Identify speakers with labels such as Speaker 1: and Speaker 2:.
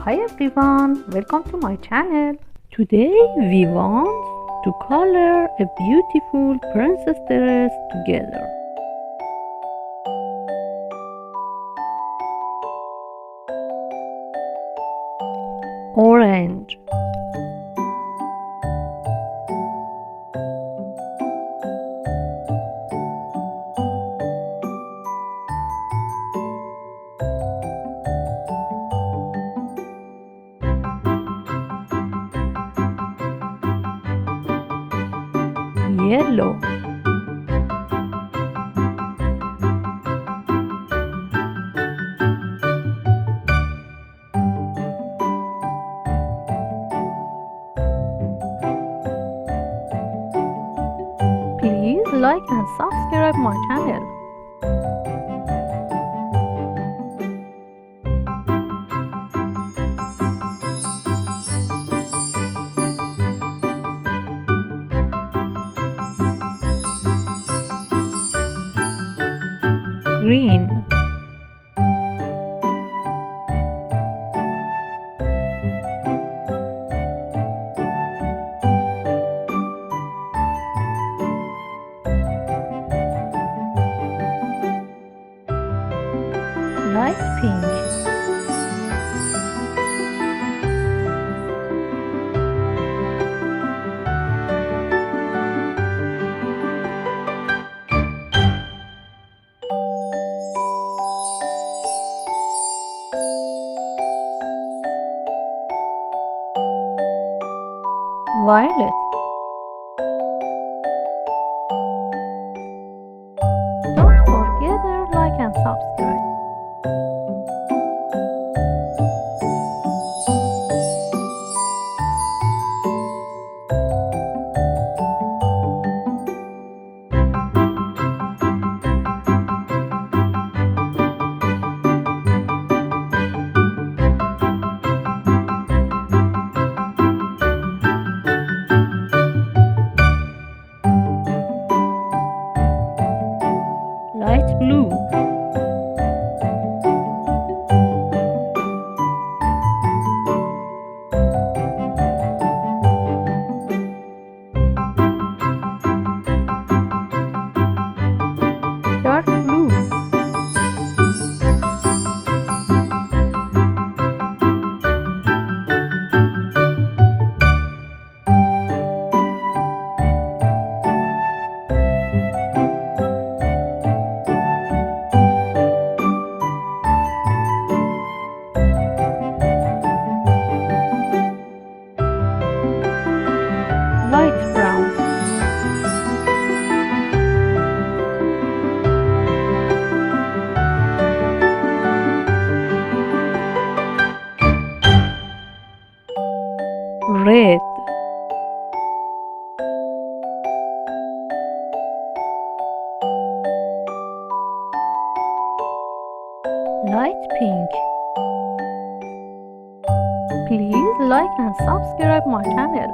Speaker 1: Hi everyone, welcome to my channel. Today we want to color a beautiful princess dress together. Orange, yellow, please like and subscribe my channel. Green, light pink, violet. Don't forget to like and subscribe. Light blue, dark blue, light brown, red, light pink. Please like and subscribe my channel.